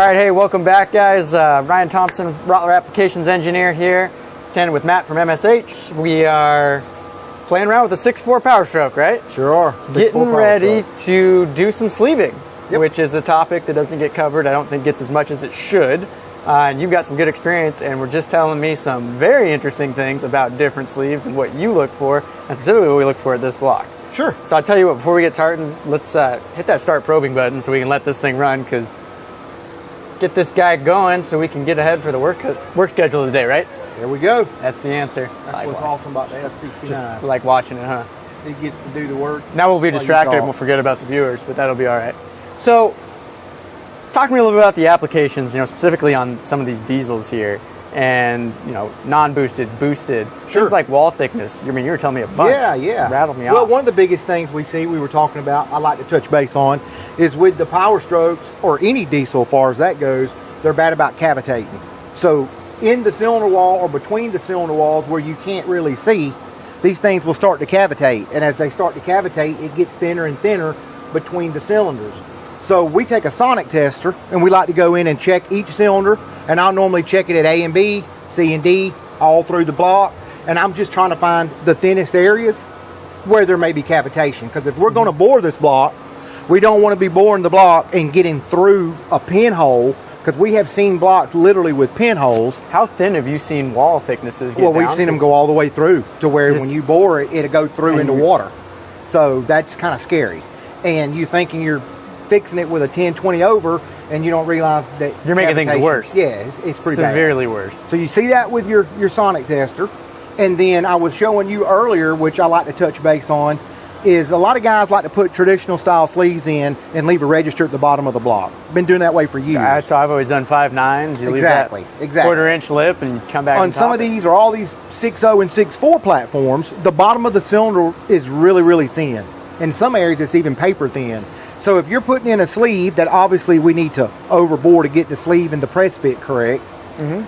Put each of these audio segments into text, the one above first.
right, hey, welcome back, guys. Ryan Thompson, Rottler Applications Engineer here, standing with Matt from MSH. We are playing around with a 6.4 Powerstroke, right? Sure are. Getting ready to do some sleeving, which is a topic that doesn't get covered. I don't think gets as much as it should. And you've got some good experience, and we're just telling me some very interesting things about different sleeves and what you look for, and specifically what we look for at this block. Sure. So I'll tell you what, before we get started, let's hit that start probing button so we can let this thing run, because get this guy going so we can get ahead for the work schedule of the day, right? There we go. That's the answer. That's what's awesome about the F69. Just like watching it, huh? It gets to do the work. Now we'll be distracted and we'll forget about the viewers, but that'll be all right. So, talk to me a little bit about the applications, specifically on some of these diesels here, and non-boosted, boosted, things like wall thickness. I mean, you were telling me a bunch. Yeah. Rattled me off. Well, one of the biggest things we were talking about, I like to touch base on, is with the Powerstrokes, or any diesel as far as that goes, they're bad about cavitating. So in the cylinder wall or between the cylinder walls where you can't really see, these things will start to cavitate. And as they start to cavitate, it gets thinner and thinner between the cylinders. So we take a sonic tester and we like to go in and check each cylinder, and I'll normally check it at A and B, C and D, all through the block, and I'm just trying to find the thinnest areas where there may be cavitation, because if we're going to bore this block, we don't want to be boring the block and getting through a pinhole, because we have seen blocks literally with pinholes. How thin have you seen wall thicknesses get down? Well, we've seen them go all the way through to where when you bore it, it'll go through into water. So that's kind of scary. And you thinking you're fixing it with a 10-20 over, and you don't realize that you're making things worse. Yeah, it's pretty severely worse. So you see that with your sonic tester. And then I was showing you earlier, which I like to touch base on, is a lot of guys like to put traditional style sleeves in and leave a register at the bottom of the block. Been doing that way for years. So I've always done 5.9s. You leave that quarter-inch lip and come back on some of these, or all these 6.0 and 6.4 platforms, the bottom of the cylinder is really, really thin. In some areas, it's even paper thin. So if you're putting in a sleeve that obviously we need to overbore to get the sleeve and the press fit correct,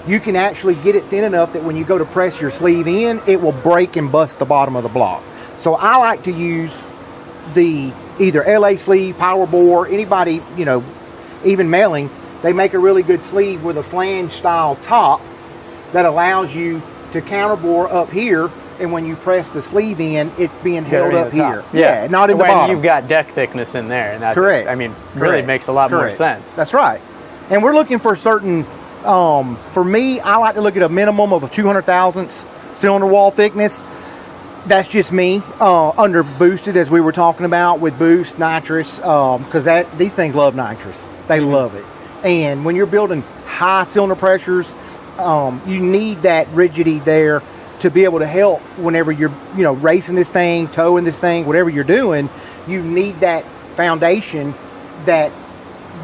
you can actually get it thin enough that when you go to press your sleeve in, it will break and bust the bottom of the block. So I like to use the either LA sleeve, Powerbore, anybody, even Melling, they make a really good sleeve with a flange style top that allows you to counterbore up here, and when you press the sleeve in, it's being held up here. Yeah, not in the bottom. You've got deck thickness in there, and that's correct. Really makes a lot more sense. That's right. And we're looking for certain. For me, I like to look at a minimum of a 200 thousandths cylinder wall thickness. That's just me. Under boosted, as we were talking about with boost, nitrous, because these things love nitrous. They love it. And when you're building high cylinder pressures, you need that rigidity there to be able to help whenever you're racing this thing, towing this thing, whatever you're doing. You need that foundation that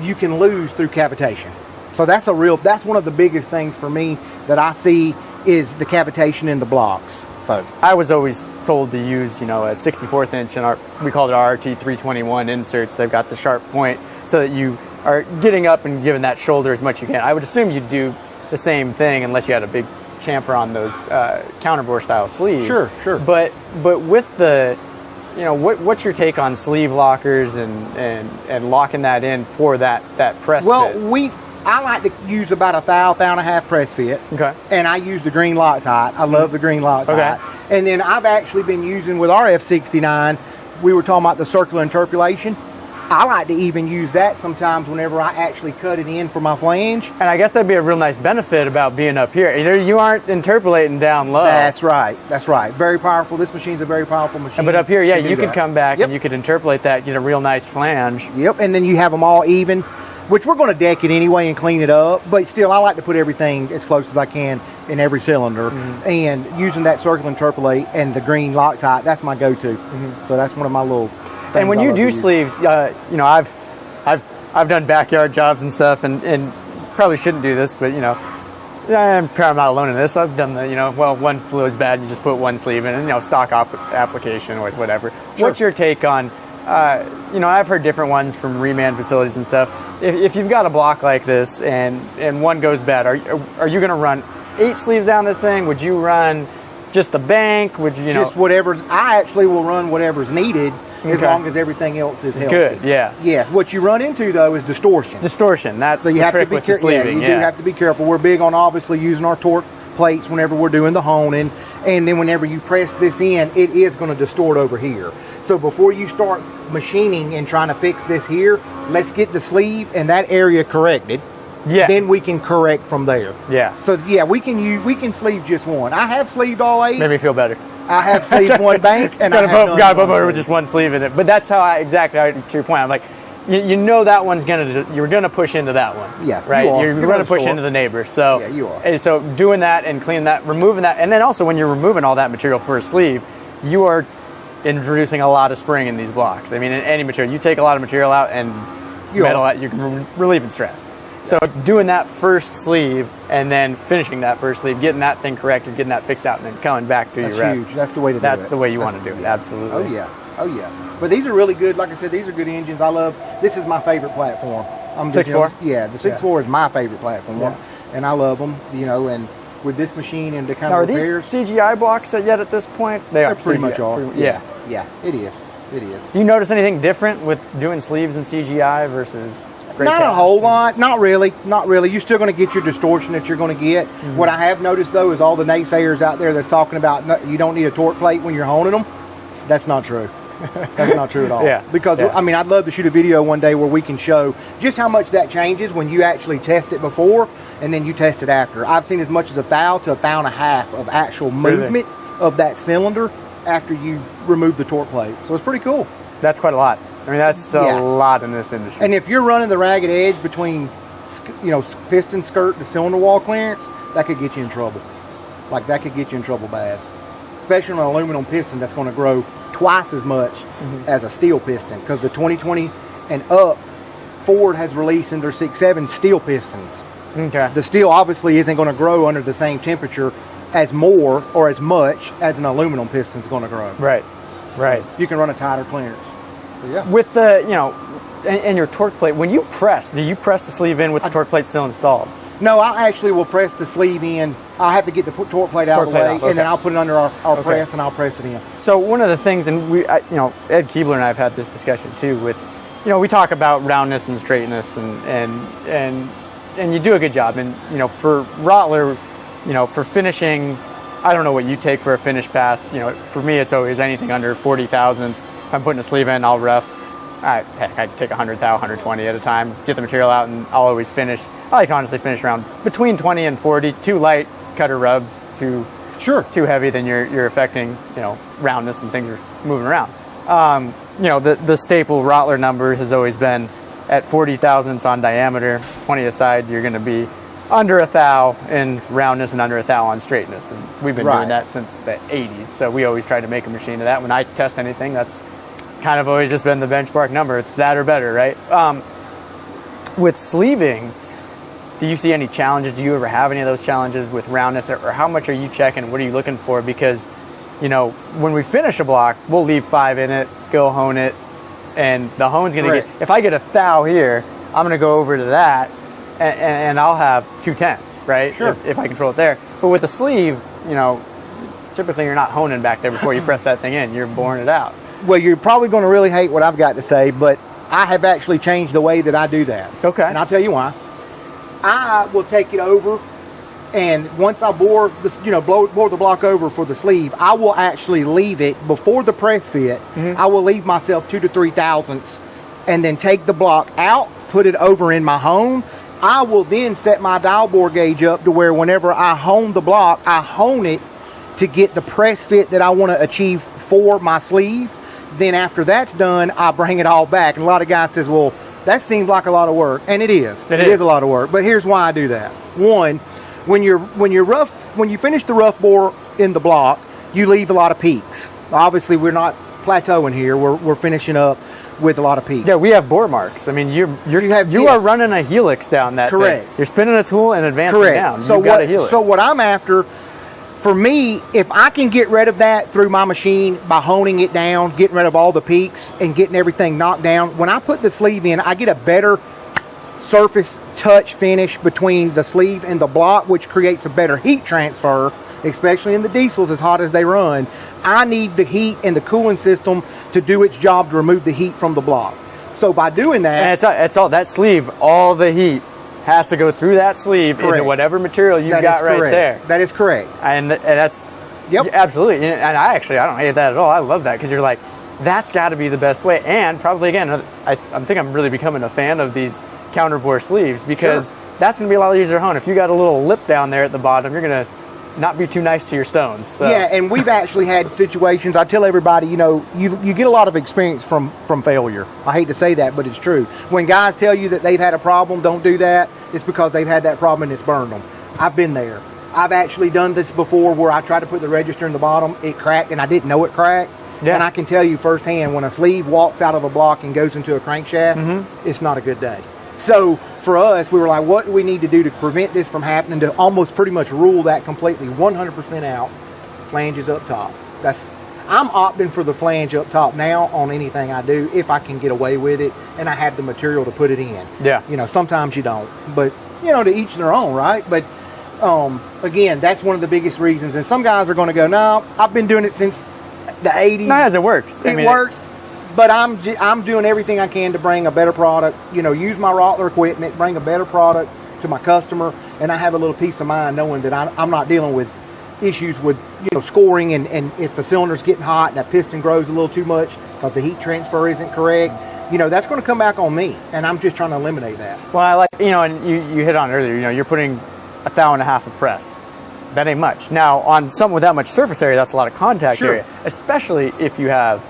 you can lose through cavitation. So that's one of the biggest things for me that I see is the cavitation in the blocks. So I was always told to use a 64th inch, and we called it RT 321 inserts. They've got the sharp point so that you are getting up and giving that shoulder as much as you can. I would assume you'd do the same thing unless you had a big chamfer on those counterbore style sleeves. Sure. But with the, what's your take on sleeve lockers and locking that in for that press fit? Well, I like to use about a thou and a half press fit. Okay. And I use the green Loctite. I love the green Loctite. Okay. And then I've actually been using with our F69, we were talking about the circular interpolation. I like to even use that sometimes whenever I actually cut it in for my flange. And I guess that'd be a real nice benefit about being up here. You aren't interpolating down low. That's right. Very powerful. This machine's a very powerful machine. But up here, yeah, you could come back and you could interpolate that, get a real nice flange. Yep, and then you have them all even, which we're going to deck it anyway and clean it up. But still, I like to put everything as close as I can in every cylinder. And using that circle interpolate and the green Loctite, that's my go-to. So that's one of my little things. And when you do sleeves, I've done backyard jobs and stuff, and probably shouldn't do this, but I'm probably not alone in this. I've done the one fluid's bad, you just put one sleeve in, and stock application or whatever. Sure. What's your take on? I've heard different ones from reman facilities and stuff. If you've got a block like this and one goes bad, are you going to run 8 sleeves down this thing? Would you run just the bank? Would you just whatever? I actually will run whatever's needed. as long as everything else is healthy. Good, yeah. Yes. What you run into though is distortion. Distortion. That's so you the have trick to be with the sleeving. you do have to be careful. We're big on obviously using our torque plates whenever we're doing the honing, and then whenever you press this in, it is going to distort over here. So before you start machining and trying to fix this here, let's get the sleeve and that area corrected. Yeah. Then we can correct from there. Yeah. So yeah, we can sleeve just one. I have sleeved all 8. Made me feel better. I have sleeved one bank, and got a boat motor with just one sleeve in it. But that's how to your point. I'm like, you know that one's you're gonna push into that one. Yeah. Right. You're gonna push into the neighbor. So yeah, you are. And so doing that and cleaning that, removing that, and then also when you're removing all that material for a sleeve, you are introducing a lot of spring in these blocks. I mean, in any material, you take a lot of material out and metal out, you can relieve stress. So doing that first sleeve and then finishing that first sleeve, getting that thing corrected, getting that fixed out, and then coming back to your rest. Huge. That's the way to do it. That's the way you want to do it. Absolutely. Oh yeah. Oh yeah. But these are really good. Like I said, these are good engines. I love. This is my favorite platform. 6.4. Yeah, the 6.4 is my favorite platform, and I love them. You know, and with this machine and the kind now, of repairs. Are these CGI blocks yet at this point? They're pretty CGI. much all. Yeah. Yeah. It is. It is. Do you notice anything different with doing sleeves in CGI versus? Not a whole lot. Not really. Not really. You're still going to get your distortion that you're going to get. Mm-hmm. What I have noticed, though, is all the naysayers out there that's talking about you don't need a torque plate when you're honing them. That's not true. That's not true at all. Yeah. Because, I mean, I'd love to shoot a video one day where we can show just how much that changes when you actually test it before and then you test it after. I've seen as much as 1 thou to 1.5 thou of actual movement of that cylinder after you remove the torque plate. So it's pretty cool. That's quite a lot. I mean, that's a lot in this industry. And if you're running the ragged edge between, piston skirt to cylinder wall clearance, that could get you in trouble. Like, that could get you in trouble bad. Especially on an aluminum piston that's going to grow twice as much as a steel piston. Because the 2020 and up, Ford has released in their 6.7 steel pistons. Okay. The steel obviously isn't going to grow under the same temperature as more or as much as an aluminum piston is going to grow. Right. Right. You can run a tighter clearance. So, yeah. With the, and your torque plate, when you press, do you press the sleeve in with the torque plate still installed? No, I actually will press the sleeve in. I have to get the torque plate out of the way, and then I'll put it under our press, and I'll press it in. So one of the things, and Ed Keebler and I have had this discussion too. With, we talk about roundness and straightness, and you do a good job. And for Rottler, for finishing, I don't know what you take for a finish pass. For me, it's always anything under 40 thousandths. If I'm putting a sleeve in, I'll rough. I take 100 thou, 120 at a time, get the material out, and I'll always finish. I like to honestly finish around between 20 and 40. Too light, cutter rubs. Too heavy, then you're affecting roundness and things are moving around. The staple Rottler number has always been at 40 thousandths on diameter, 20 aside. You're going to be under 1 thou in roundness and under 1 thou on straightness, and we've been doing that since the 80s. So we always try to make a machine of that. When I test anything, that's kind of always just been the benchmark number. It's that or better, right? With sleeving, do you see any challenges? Do you ever have any of those challenges with roundness, or how much are you checking? What are you looking for? Because, when we finish a block, we'll leave 5 in it, go hone it, and the hone's going to get, if I get 1 thou here, I'm going to go over to that, and I'll have 2/10, right? Sure. If I control it there. But with a sleeve, typically you're not honing back there before you press that thing in. You're boring it out. Well, you're probably going to really hate what I've got to say, but I have actually changed the way that I do that. Okay. And I'll tell you why. I will take it over, and once I bore the block over for the sleeve, I will actually leave it before the press fit. I will leave myself 2 to 3 thousandths, and then take the block out, put it over in my hone. I will then set my dial bore gauge up to where whenever I hone the block, I hone it to get the press fit that I want to achieve for my sleeve. Then after that's done, I bring it all back. And a lot of guys says, well, that seems like a lot of work, and it is. It is a lot of work. But here's why I do that. One, when you finish the rough bore in the block, you leave a lot of peaks. Obviously, we're not plateauing here. We're finishing up with a lot of peaks. Yeah, we have bore marks. I mean, you are running a helix down that Correct. thing. You're spinning a tool and advancing down. So got a helix. So what I'm after, for me, if I can get rid of that through my machine by honing it down, getting rid of all the peaks and getting everything knocked down, when I put the sleeve in, I get a better surface touch finish between the sleeve and the block, which creates a better heat transfer, especially in the diesels as hot as they run. I need the heat and the cooling system to do its job to remove the heat from the block. So by doing that, and it's all that sleeve, all the heat has to go through that sleeve into whatever material you've got right there. That is correct. And that's absolutely. And I don't hate that at all. I love that, because you're like, that's got to be the best way. And probably, again, I think I'm really becoming a fan of these counterbore sleeves, because that's going to be a lot easier to hone. If you got a little lip down there at the bottom, you're going to not be too nice to your stones. So. Yeah, and we've actually had situations, I tell everybody, you know, you get a lot of experience from failure. I hate to say that, but it's true. When guys tell you that they've had a problem, don't do that, it's because they've had that problem and it's burned them. I've been there. I've actually done this before, where I tried to put the register in the bottom, it cracked, and I didn't know it cracked. Yeah. And I can tell you firsthand, when a sleeve walks out of a block and goes into a crankshaft, it's not a good day. So for us, we were like, what do we need to do to prevent this from happening, to almost pretty much rule that completely 100% out? Flanges up top. I'm opting for the flange up top now on anything I do, if I can get away with it and I have the material to put it in. Yeah. You know, sometimes you don't, but you know, to each their own, right? But again, that's one of the biggest reasons. And some guys are going to go, no, I've been doing it since the 80s. No, it works. It works. But I'm doing everything I can to bring a better product, you know, use my Rottler equipment, bring a better product to my customer, and I have a little peace of mind knowing that I'm not dealing with issues with, you know, scoring, and if the cylinder's getting hot and that piston grows a little too much because the heat transfer isn't correct, you know, that's going to come back on me, and I'm just trying to eliminate that. Well, I like, you know, and you hit on it earlier, you know, you're putting 1.5 thou of press. That ain't much. Now, on something with that much surface area, that's a lot of contact area, especially if you have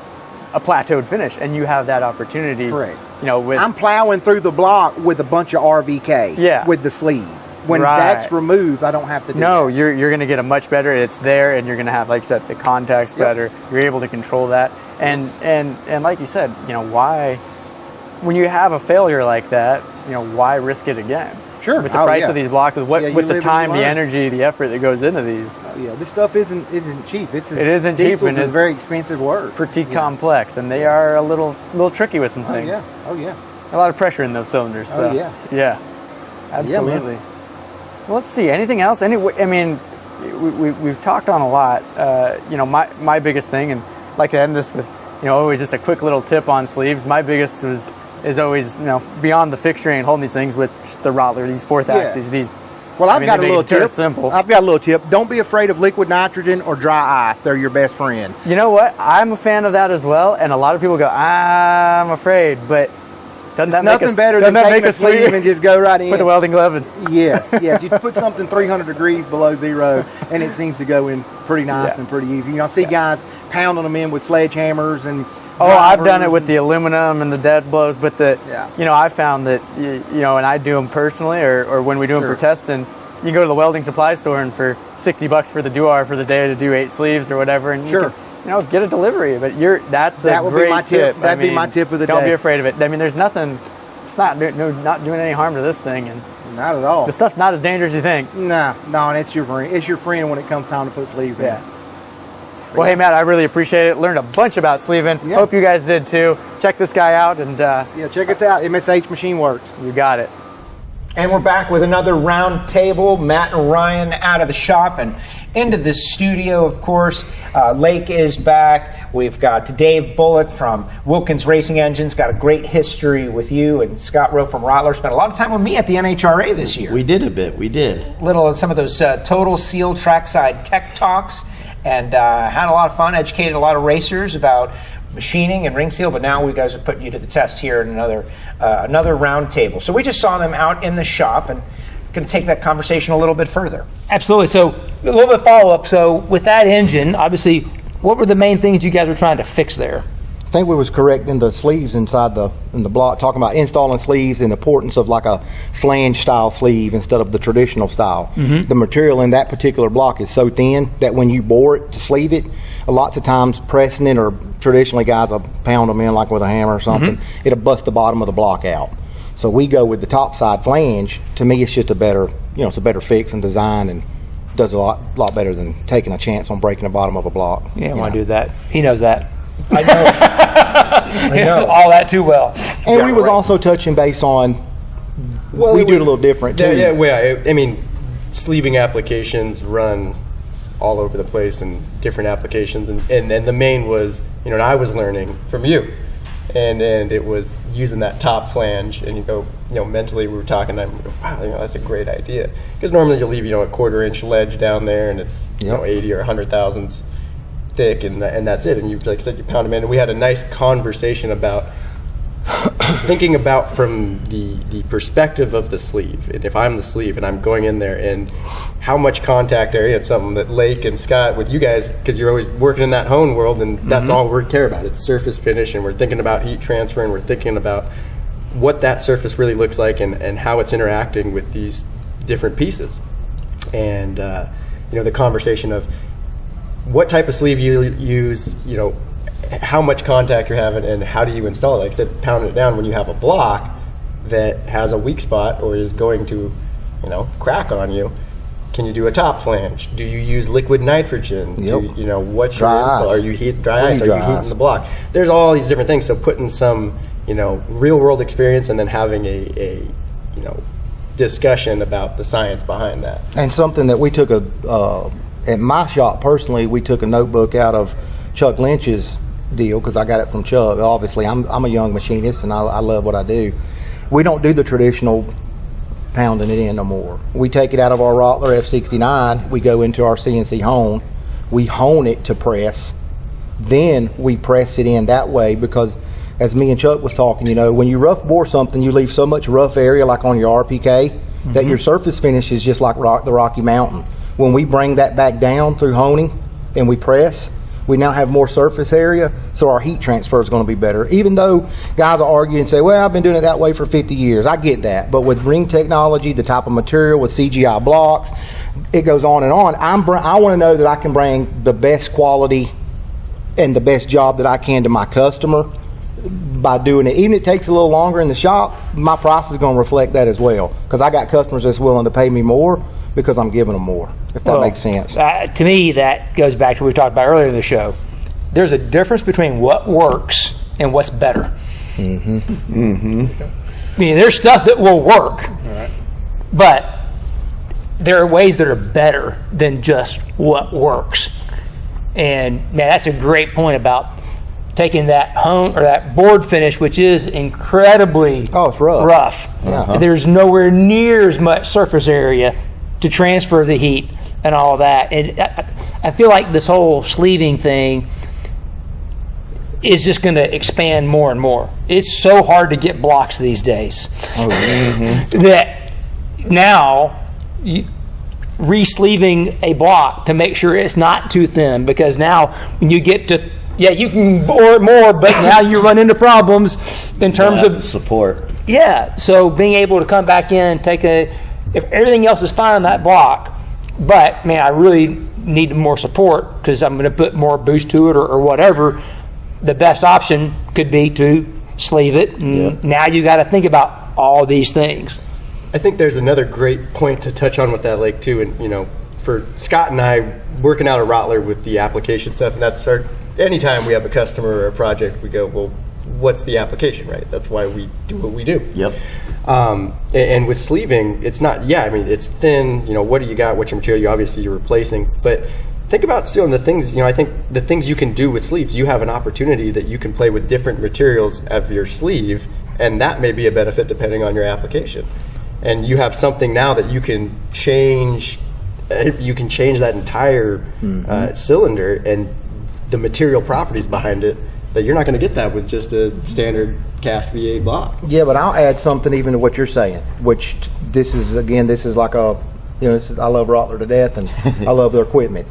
a plateaued finish and you have that opportunity. Correct. You know, I'm plowing through the block with a bunch of RVK with the sleeve. When that's removed, I don't have to do that. You're going to get a much better, it's there, and you're going to have, like I said, the contact's better. You're able to control that. And like you said, you know, why, when you have a failure like that, you know, why risk it again? Sure. With the price of these blocks, with the time, the energy, the effort that goes into these. This stuff isn't cheap. It isn't cheap, and it's very expensive work. Pretty complex, and they are a little tricky with some things. Oh yeah. A lot of pressure in those cylinders. So. Yeah. Absolutely. Well, let's see. Anything else? I mean, we've talked on a lot. You know, my biggest thing, and I'd like to end this with, you know, always just a quick little tip on sleeves. My biggest is always, you know, beyond the fixturing and holding these things with the Rottler, these 4th axes, these. Well, I've got a little tip. Simple. I've got a little tip. Don't be afraid of liquid nitrogen or dry ice. They're your best friend. You know what? I'm a fan of that as well, and a lot of people go, I'm afraid, but doesn't that make nothing better than taking a sleeve and just go right in. Put the welding glove in. Yes. You put something 300 degrees below zero, and it seems to go in pretty nice and pretty easy. You know, I see guys pounding them in with sledgehammers and. I've done it with the aluminum and the dead blows, but you know, I found that, you know, and I do them personally, or when we do them for testing, you go to the welding supply store, and for $60 for the Duar for the day to do 8 sleeves or whatever, and you can, you know, get a delivery. But that would be my tip. That'd be my tip of the day. Don't be afraid of it. I mean, there's nothing. It's not doing any harm to this thing, and not at all. The stuff's not as dangerous as you think. No, and it's your friend. It's your friend when it comes time to put sleeves in. Well, hey, Matt, I really appreciate it. Learned a bunch about sleeving. Hope you guys did too. Check this guy out, and check us out. MSH Machine WORKS. You got it. And we're back with another round table. Matt and Ryan out of the shop and into the studio, of course. Lake is back. We've got Dave Bullock from Wilkins Racing Engines. Got a great history with you. And Scott Rowe from Rottler. Spent a lot of time with me at the NHRA this year. We did a bit. We did. Little of some of those Total Seal Trackside Tech Talks. And had a lot of fun, educated a lot of racers about machining and ring seal, but now we guys are putting you to the test here in another round table. So we just saw them out in the shop, and going to take that conversation a little bit further. Absolutely. So a little bit of follow-up. So with that engine, obviously, what were the main things you guys were trying to fix there? I think we was correct in the sleeves inside in the block, talking about installing sleeves and the importance of like a flange style sleeve instead of the traditional style. The material in that particular block is so thin that when you bore it to sleeve it, lots of times pressing it, or traditionally guys will pound them in like with a hammer or something, it'll bust the bottom of the block out. So we go with the top side flange. To me, it's just a better, you know, it's a better fix and design, and does a lot better than taking a chance on breaking the bottom of a block. Yeah, I want to do that. He knows that. I know. I know all that too well. And we was also touching base on. Well, we do it a little different too. I mean, sleeving applications run all over the place and different applications. And the main was, and I was learning from you. And it was using that top flange, and you go, mentally we were talking, and I'm like, wow, that's a great idea. Because normally you'll leave, a 1/4-inch ledge down there, and it's, 80 or 100 thousandths thick, and that's it. And you, like I said, you pound them in. And we had a nice conversation about thinking about from the perspective of the sleeve. And if I'm the sleeve and I'm going in there, and how much contact area, it's something that Lake and Scott, with you guys, because you're always working in that hone world, and that's all we care about. It's surface finish, and we're thinking about heat transfer, and we're thinking about what that surface really looks like, and how it's interacting with these different pieces. And the conversation of what type of sleeve you use, how much contact you're having, and how do you install it. Like I said, pounding it down when you have a block that has a weak spot or is going to, crack on you. Can you do a top flange? Do you use liquid nitrogen? Yep. What's your install? Are you dry ice? Are you heating the block? There's all these different things. So putting some, real world experience, and then having a discussion about the science behind that. And something that we took at my shop personally, we took a notebook out of Chuck Lynch's deal, because I got it from Chuck. Obviously, I'm a young machinist, and I love what I do. We don't do the traditional pounding it in no more. We take it out of our Rottler F69, we go into our CNC hone, we hone it to press, then we press it in that way, because as me and Chuck was talking, when you rough bore something, you leave so much rough area like on your RPK that your surface finish is just like the Rocky Mountain. When we bring that back down through honing and we press, we now have more surface area, so our heat transfer is going to be better. Even though guys will argue and say, well, I've been doing it that way for 50 years. I get that. But with ring technology, the type of material, with CGI blocks, it goes on and on. I want to know that I can bring the best quality and the best job that I can to my customer by doing it. Even if it takes a little longer in the shop, my price is going to reflect that as well, because I got customers that's willing to pay me more because I'm giving them more, if that makes sense. To me, that goes back to what we talked about earlier in the show. There's a difference between what works and what's better. There's stuff that will work, but there are ways that are better than just what works. And man, that's a great point about taking that hone or that board finish, which is incredibly it's rough. Yeah. There's nowhere near as much surface area to transfer the heat and all that. And I feel like this whole sleeving thing is just going to expand more and more. It's so hard to get blocks these days that now re-sleeving a block to make sure it's not too thin, because now when you get to you can bore it more, but now you run into problems in terms of support. Yeah, so being able to come back in, if everything else is fine on that block, but man, I really need more support because I'm going to put more boost to it or whatever, the best option could be to sleeve it. And now you got to think about all these things. I think there's another great point to touch on with that, Lake, too. And, for Scott and I, working out a Rottler with the application stuff, and that's anytime we have a customer or a project, we go, well, what's the application, right? That's why we do what we do. Yep. And with sleeving, it's not, it's thin, what do you got, what's your material, obviously you're replacing, but think about still the things, I think the things you can do with sleeves, you have an opportunity that you can play with different materials of your sleeve, and that may be a benefit depending on your application. And you have something now that you can change that entire cylinder and the material properties behind it, that you're not going to get that with just a standard cast V8 block. Yeah, but I'll add something even to what you're saying, which this is like I love Rottler to death, and I love their equipment.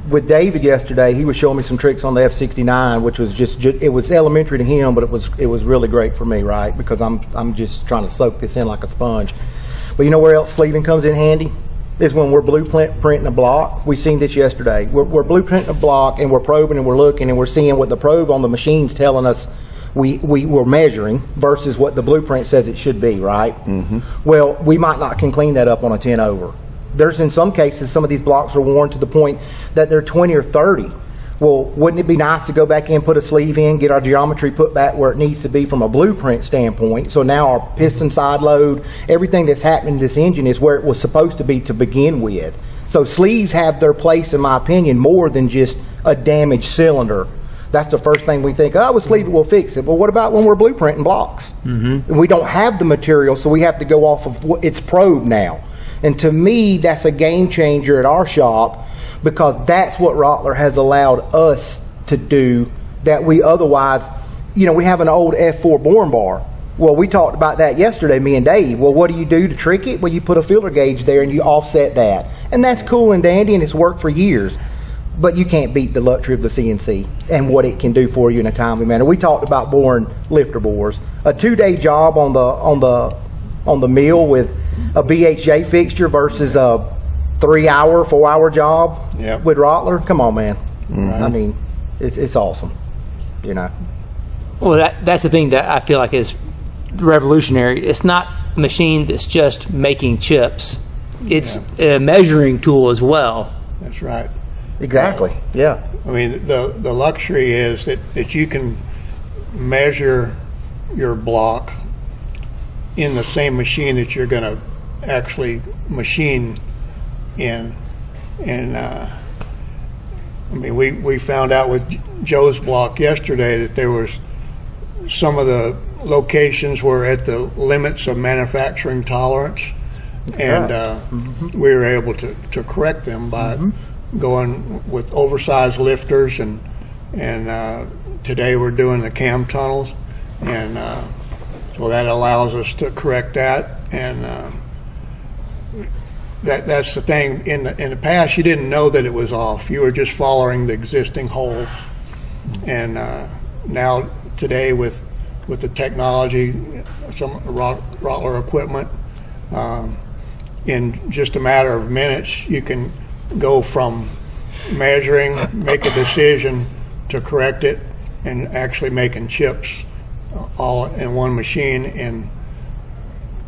With David yesterday, he was showing me some tricks on the F69, which was just it was elementary to him, but it was really great for me, right? Because I'm just trying to soak this in like a sponge. But you know where else sleeving comes in handy? Is when we're blueprinting a block. We seen this yesterday. We're blueprinting a block, and we're probing and we're looking and we're seeing what the probe on the machine's telling us we're measuring versus what the blueprint says it should be, right? Well, we might not can clean that up on a 10 over. There's in some cases, some of these blocks are worn to the point that they're 20 or 30. Well, wouldn't it be nice to go back in, put a sleeve in, get our geometry put back where it needs to be from a blueprint standpoint? So now our piston side load, everything that's happening to this engine is where it was supposed to be to begin with. So sleeves have their place, in my opinion, more than just a damaged cylinder. That's the first thing we think, oh, we'll sleeve it, we'll fix it. But what about when we're blueprinting blocks? And we don't have the material, so we have to go off of its probe now. And to me, that's a game changer at our shop, because that's what Rottler has allowed us to do that we otherwise, you know, we have an old F4 born bar. Well, we talked about that yesterday, me and Dave. Well, what do you do to trick it? Well, you put a filler gauge there and you offset that. And that's cool and dandy, and it's worked for years. But you can't beat the luxury of the CNC and what it can do for you in a timely manner. We talked about boring lifter bores. A 2-day job on the mill with a BHJ fixture versus a 3-hour, 4-hour job with Rottler. Come on, man. I mean, it's awesome, you know. Well, that's the thing that I feel like is revolutionary. It's not a machine that's just making chips. It's a measuring tool as well. That's right. Exactly. Yeah. I mean, the luxury is that you can measure your block in the same machine that you're going to actually machine in. And I mean, we found out with Joe's block yesterday that there was some of the locations were at the limits of manufacturing tolerance, and we were able to correct them by going with oversized lifters, and today we're doing the cam tunnels, and so that allows us to correct that. And that's the thing. In the past, you didn't know that it was off. You were just following the existing holes, and now today with the technology, some Rottler equipment, in just a matter of minutes, you can go from measuring, make a decision, to correct it, and actually making chips all in one machine. And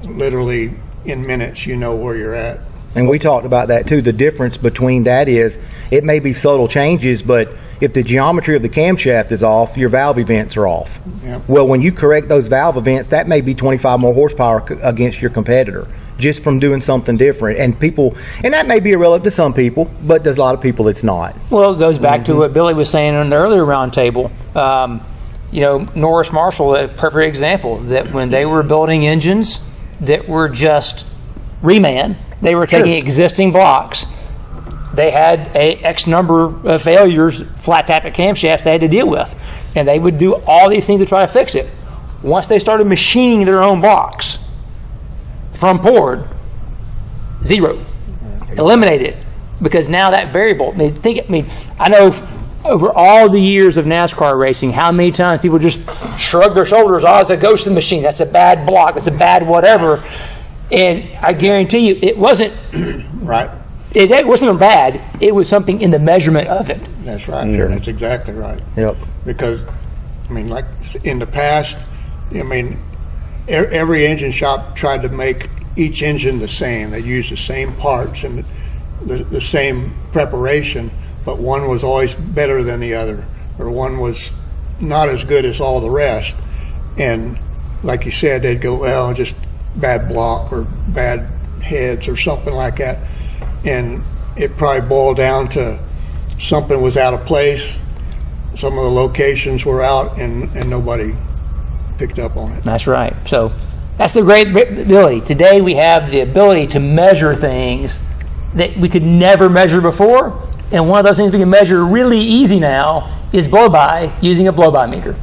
literally in minutes, you know where you're at. And we talked about that too. The difference between that is it may be subtle changes, but if the geometry of the camshaft is off, your valve events are off. Yep. Well, when you correct those valve events, that may be 25 more horsepower against your competitor just from doing something different. And people, and that may be irrelevant to some people, but there's a lot of people it's not. Well, it goes back to what Billy was saying in the earlier roundtable. You know, Norris Marshall, a perfect example, that when they were building engines that were just reman, they were taking existing blocks. They had a X number of failures, flat tappet camshafts they had to deal with. And they would do all these things to try to fix it. Once they started machining their own blocks from poured, zero. Eliminate it. Because now that variable, I know over all the years of NASCAR racing, how many times people just shrug their shoulders, oh, it's a ghost of the machine, that's a bad block, that's a bad whatever. And I guarantee you, it wasn't right. It wasn't bad. It was something in the measurement of it. That's right. That's exactly right. Yep. Because, I mean, like in the past, I mean, every engine shop tried to make each engine the same. They used the same parts and the same preparation, but one was always better than the other, or one was not as good as all the rest. And like you said, they'd go, well, just bad block or bad heads or something like that. And it probably boiled down to something was out of place. Some of the locations were out, and nobody picked up on it. That's right. So that's the great ability. Today we have the ability to measure things that we could never measure before. And one of those things we can measure really easy now is blow-by using a blow-by meter.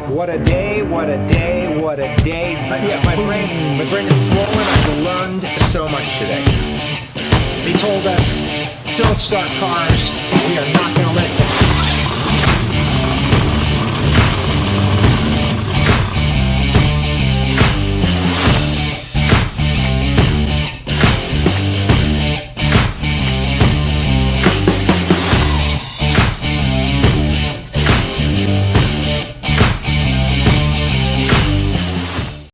What a day, what a day, what a day. My brain is swollen. I've learned so much today. They told us, don't start cars. We are not going to listen.